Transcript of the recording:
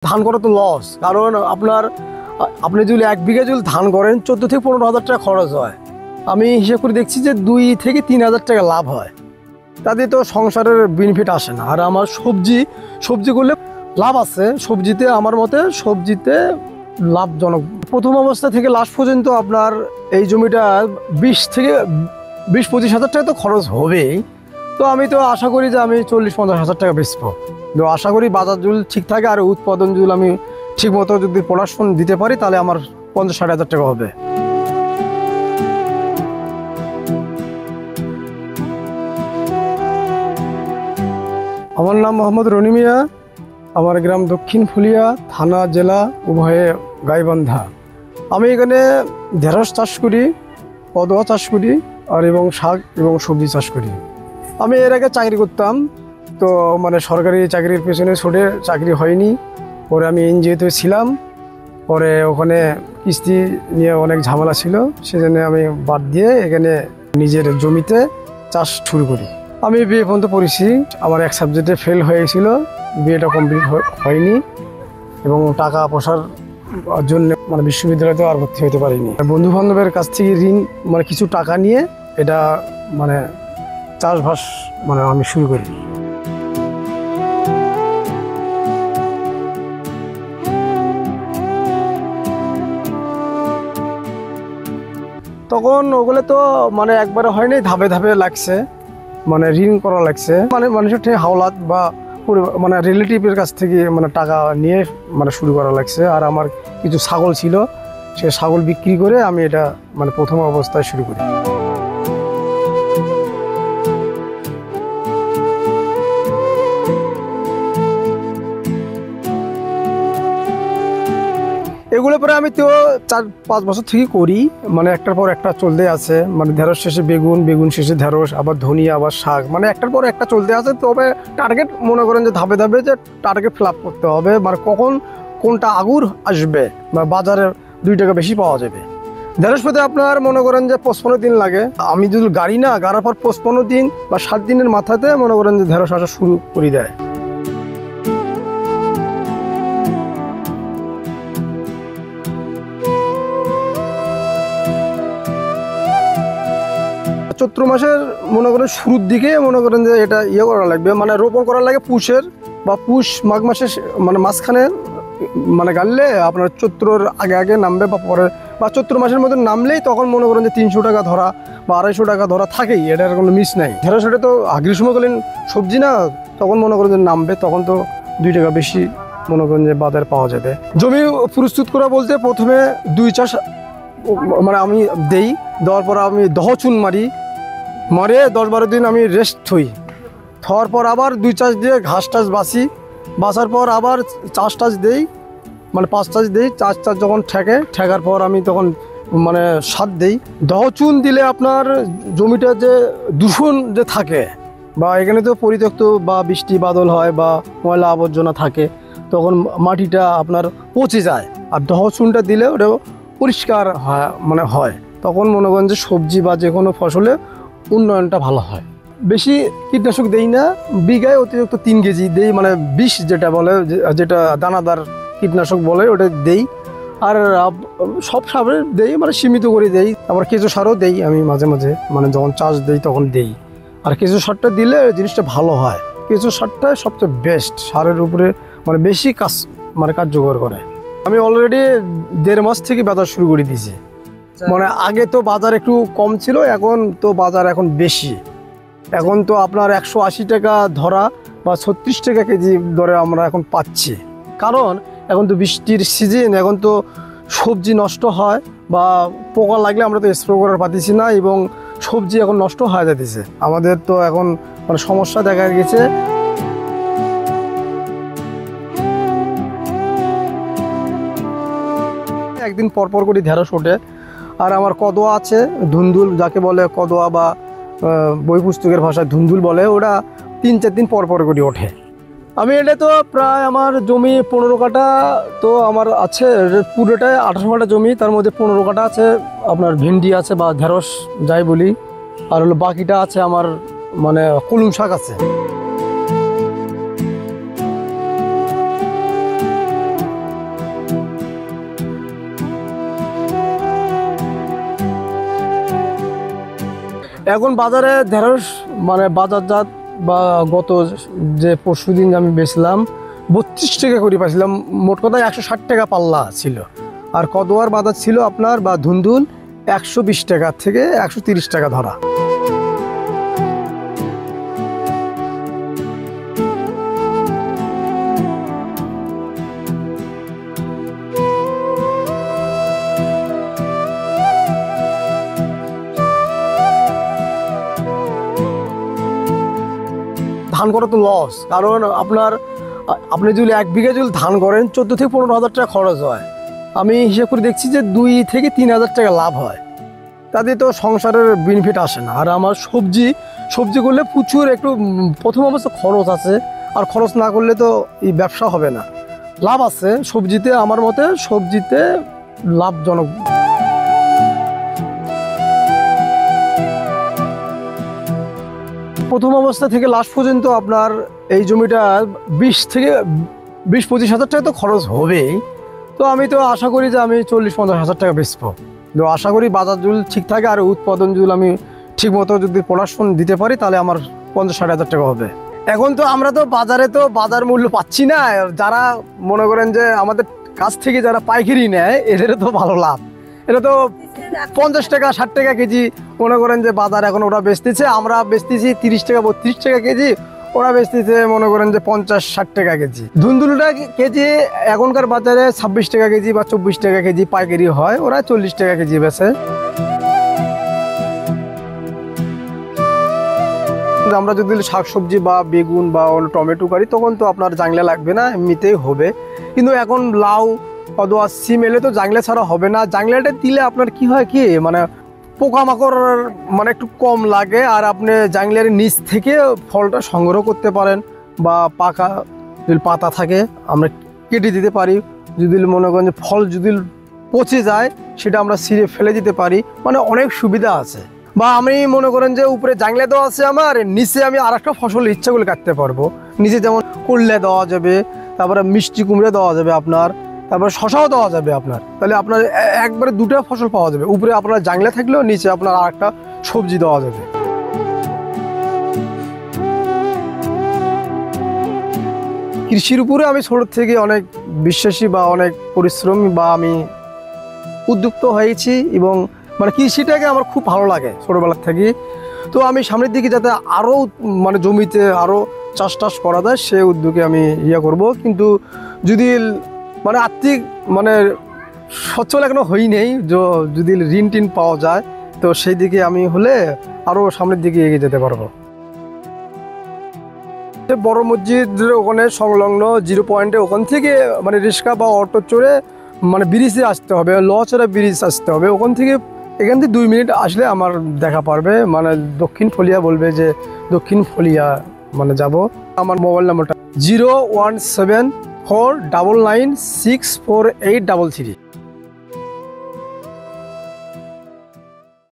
ধান করা তো লস, কারণ আপনি যদি 1 বিঘা যদি ধান করেন 14 থেকে 15,000 টাকা খরচ হয়। আমি হিসেব করে দেখছি যে 2 থেকে 3,000 টাকা লাভ হয়, তাতে তো সংসারের বেনিফিট আসে না। আর আমার সবজি করলে লাভ আছে, সবজিতে আমার মতে সবজিতে লাভজনক। প্রথম অবস্থা থেকে লাস্ট পর্যন্ত আপনার এই জমিটা 20-25,000 টাকা তো খরচ হবেই। তো আমি তো আশা করি যে আমি 40-50,000 টাকা বেচবো। তো আশা করি বাজার যদি ঠিক থাকে আর উৎপাদন যদি আমি ঠিক মতো যদি প্রোডাকশন দিতে পারি তাহলে আমার 50-60,000 টাকা হবে। আমার নাম মোহাম্মদ রনি মিয়া। আমার গ্রাম দক্ষিণ ফুলিয়া, থানা জেলা উভয়ে গাইবান্ধা। আমি এখানে ঢেঁড়স চাষ করি, কদুয়া চাষ করি আর এবং শাক এবং সবজি চাষ করি। আমি এর আগে চাকরি করতাম, তো মানে সরকারি চাকরির পেছনে ছুটে চাকরি হয়নি। পরে আমি এনজিওতে ছিলাম, পরে ওখানে কিস্তি নিয়ে অনেক ঝামেলা ছিল, সেজন্য আমি বাদ দিয়ে এখানে নিজের জমিতে চাষ শুরু করি। আমি বিএ পর্যন্ত পড়েছি, আমার এক সাবজেক্টে ফেল হয়েছিল, বিএটা কমপ্লিট হয়নি এবং টাকা পয়সার জন্য মানে বিশ্ববিদ্যালয়তেও আর ভর্তি হতে পারিনি। বন্ধু বান্ধবের কাছ থেকে ঋণ মানে কিছু টাকা নিয়ে এটা মানে চাষবাস মানে আমি শুরু করি। তখন ওগুলো তো মানে একবারে হয়নি, ধাপে ধাপে লাগছে, মানে ঋণ করা লাগছে, মানে মানুষের থেকে হাওলাত বা মানে রিলেটিভের কাছ থেকে মানে টাকা নিয়ে মানে শুরু করা লাগছে। আর আমার কিছু ছাগল ছিল, সে ছাগল বিক্রি করে আমি এটা মানে প্রথম অবস্থায় শুরু করি। এগুলো পরে আমি তো 4-5 বছর থেকে করি, মানে একটার পর একটা চলতে আছে। মানে ঢেঁড়স শেষে বেগুন, বেগুন শেষে ঢেঁড়স, আবার ধনিয়া, আবার শাক, মানে একটার পর একটা চলতে আছে। তবে টার্গেট মনে করেন যে ধাপে ধাপে যে টার্গেট ফিল আপ করতে হবে, মানে কখন কোনটা আগুর আসবে বা বাজারে 2 টাকা বেশি পাওয়া যাবে। ঢেঁড়স পেতে আপনার মনে করেন যে 55 দিন লাগে। আমি যদি গাড়ি না গাড়ার পর 55 দিন বা 7 দিনের মাথাতে মনে করেন যে ঢেঁড়স আসা শুরু করে দেয়। চৈত্র মাসের মনে করেন শুরুর দিকে মনে করেন যে এটা করা লাগবে, মানে রোপণ করা লাগে পুষের বা পুষ মাঘ মাসের মানে মাঝখানে মানে গাড়লে আপনার চৈত্রর আগে আগে নামবে বা পরে বা চৈত্র মাসের মধ্যে নামলেই তখন মনে করেন যে 300 টাকা ধরা বা 250 টাকা ধরা থাকেই, এটার কোনো মিস নাই। ঢেঁড়স এটা তো গ্রীষ্মকালীন সবজি না, তখন মনে করেন যে নামবে, তখন তো 2 টাকা বেশি মনে করেন যে বাজারে পাওয়া যাবে। জমি প্রস্তুত করা বলতে প্রথমে 2 চাষ মানে আমি দেওয়ার পর আমি চুন মারে 10-12 দিন আমি রেস্ট হই। হওয়ার পর আবার 2 চাষ দিয়ে ঘাস টাস বাছার পর আবার চাষ দেই, মানে 5 চাষ দেই। চাষ যখন ঠেকার পর আমি তখন মানে সার দেই। চুন দিলে আপনার জমিটা যে দূষণ যে থাকে বা এখানে তো পরিত্যক্ত বা বৃষ্টি বাদল হয় বা ময়লা আবর্জনা থাকে, তখন মাটিটা আপনার পচে যায়। আর চুনটা দিলে ওটা পরিষ্কার হয়, তখন মনে করেন যে সবজি বা যে কোনো ফসলে উন্নয়নটা ভালো হয়। বেশি কীটনাশক দেই না, বিঘায় অতিরিক্ত 3 কেজি দেই, মানে বিষ যেটা বলে, যেটা দানাদার কীটনাশক বলে ওটা দেই। আর সব সারে দেই, মানে সীমিত করে দেই। আবার কেঁচো সারও দেই আমি মাঝে মাঝে, মানে যখন চাষ দেই তখন দেই। আর কেঁচো সারটা দিলে জিনিসটা ভালো হয়। কেঁচো সারটাই সবচেয়ে বেস্ট, সারের উপরে মানে বেশি কার্যকর করে। আমি অলরেডি 1.5 মাস থেকে বাজার শুরু করে দিয়েছি। মানে আগে তো বাজার একটু কম ছিল, এখন তো বাজার এখন বেশি। এখন তো আপনার 180 টাকা ধরা বা 36 টাকা কেজি দরে আমরা এখন পাচ্ছি। কারণ এখন তো বৃষ্টির সিজন, এখন তো সবজি নষ্ট হয় বা পোকা লাগলে আমরা তো স্প্রে করার পাচ্ছি না, এবং সবজি এখন নষ্ট হয়ে যাচ্ছে। আমাদের তো এখন মানে সমস্যা দেখা গেছে। একদিন পরপর করে ঢেঁড়স ওঠে। আর আমার কদোয়া আছে, ধুন্দুল যাকে বলে, কদোয়া বা বই পুস্তকের ভাষায় ধুন্দুল বলে, ওটা 3-4 দিন পর করে ওঠে। আমি এটা তো প্রায় আমার জমি 15 কাঠা তো আমার আছে, পুরোটায় 18 কাঠা জমি, তার মধ্যে 15 কাঠা আছে আপনার ভেন্ডি আছে বা ঢেঁড়স যাই বলি, আর হলো বাকিটা আছে আমার মানে কলম শাক আছে। এখন বাজারে ঢেঁড়স মানে বাজারজাত বা গত যে পরশুদিন আমি বেচলাম 32 টাকা করে পাইছিলাম, মোট কথা 160 টাকা পাল্লা ছিল। আর কদোয়ার বাজার ছিল আপনার বা ধুন্দুল 120 টাকা থেকে 130 টাকা ধরা। ধান করা তো লস, কারণ আপনি যদি 1 বিঘা যদি ধান করেন 14 থেকে 15,000 টাকা খরচ হয়। আমি হিসাব করে দেখছি যে 2 থেকে 3,000 টাকা লাভ হয়, তাতে তো সংসারের বেনিফিট আসে না। আর আমার সবজি করলে প্রচুর একটু প্রথম অবস্থা খরচ আছে, আর খরচ না করলে তো এই ব্যবসা হবে না। লাভ আছে সবজিতে, আমার মতে সবজিতে লাভজনক। প্রথম অবস্থা থেকে লাস্ট পর্যন্ত আপনার এই জমিটা 20-25 হাজার টাকা তো খরচ হবেই। তো আমি তো আশা করি যে আমি 40-50 হাজার টাকা বেচবো। তো আশা করি বাজার যদি ঠিক থাকে আর উৎপাদন যদি আমি ঠিক মতো যদি প্রোডাকশন দিতে পারি তাহলে আমার 50-60 হাজার টাকা হবে। এখন তো আমরা তো বাজার মূল্য পাচ্ছি না। যারা মনে করেন যে আমাদের কাছ থেকে যারা পাইকারি নেয় এদের তো ভালো লাভ। এটা তো 50 টাকা 60 টাকা কেজি মনে করেন যে বাজার এখন ওরা বেচতেছে, আমরা বেচতেছি 30 টাকা 32 টাকা কেজি, ওরা বেচতেছে মনে করেন যে 50-60 টাকা কেজি। ধুন্দুলটা কেজি এখনকার বাজারে 26 টাকা কেজি বা 24 টাকা কেজি পাইকারি হয়, ওরা 40 টাকা কেজি বেচে। আমরা যদি শাকসবজি বা বেগুন বা টমেটো করি তখন তো আপনার জাংলা লাগবে না, এমনিতেই হবে। কিন্তু এখন লাউ অথবা সিম এলে তো জাংলা ছাড়া হবে না। জাংলাটা দিলে আপনার কি হয় কি মানে পোকামাকড় মানে একটু কম লাগে, আর আপনি জাংলার নিচ থেকে ফলটা সংগ্রহ করতে পারেন, বা পাকা যদি পাতা থাকে আমরা কেটে দিতে পারি। যদি মনে করেন যে ফল যদি পচে যায় সেটা আমরা ছিঁড়ে ফেলে দিতে পারি, মানে অনেক সুবিধা আছে। বা আমি মনে করেন যে উপরে জাংলা দেওয়া আছে, আমার নিচে আমি আর একটা ফসল ইচ্ছা করলে কাটতে পারবো। নিচে যেমন করলে দেওয়া যাবে, তারপরে মিষ্টি কুমড়া দেওয়া যাবে আপনার, তারপরে শশাও দেওয়া যাবে আপনার। তাহলে আপনার একবারে 2টা ফসল পাওয়া যাবে। উপরে আপনার জাংলা থাকলেও নিচে আপনার আর একটা সবজি দেওয়া যাবে। কৃষির উপরে আমি ছোট থেকে অনেক বিশ্বাসী বা অনেক পরিশ্রমী, বা আমি উদ্যুক্ত হয়েছি, এবং মানে কৃষিটাকে আমার খুব ভালো লাগে ছোটোবেলার থেকে। তো আমি সামনের দিকে যাতে আরও মানে জমিতে আরও চাষ করা যায় সে উদ্যোগে আমি করব। কিন্তু যদি মানে আর্থিক মানে সচ্ছল এখনো হই নেই, যদি ঋণ টিন পাওয়া যায় তো সেই দিকে আমি হলে আরও সামনের দিকে এগিয়ে যেতে পারবো। বড় মসজিদের ওখানে সংলগ্ন 0 পয়েন্টে ওখান থেকে মানে রিক্সা বা অটো চড়ে মানে ব্রিজে আসতে হবে, লচড়া ব্রিজ আসতে হবে। এখান থেকে 2 মিনিট আসলে আমার দেখা পারবে, মানে দক্ষিণ ফলিয়া বলবে যে দক্ষিণ ফলিয়া মানে যাব। আমার মোবাইল নাম্বারটা 01749964833।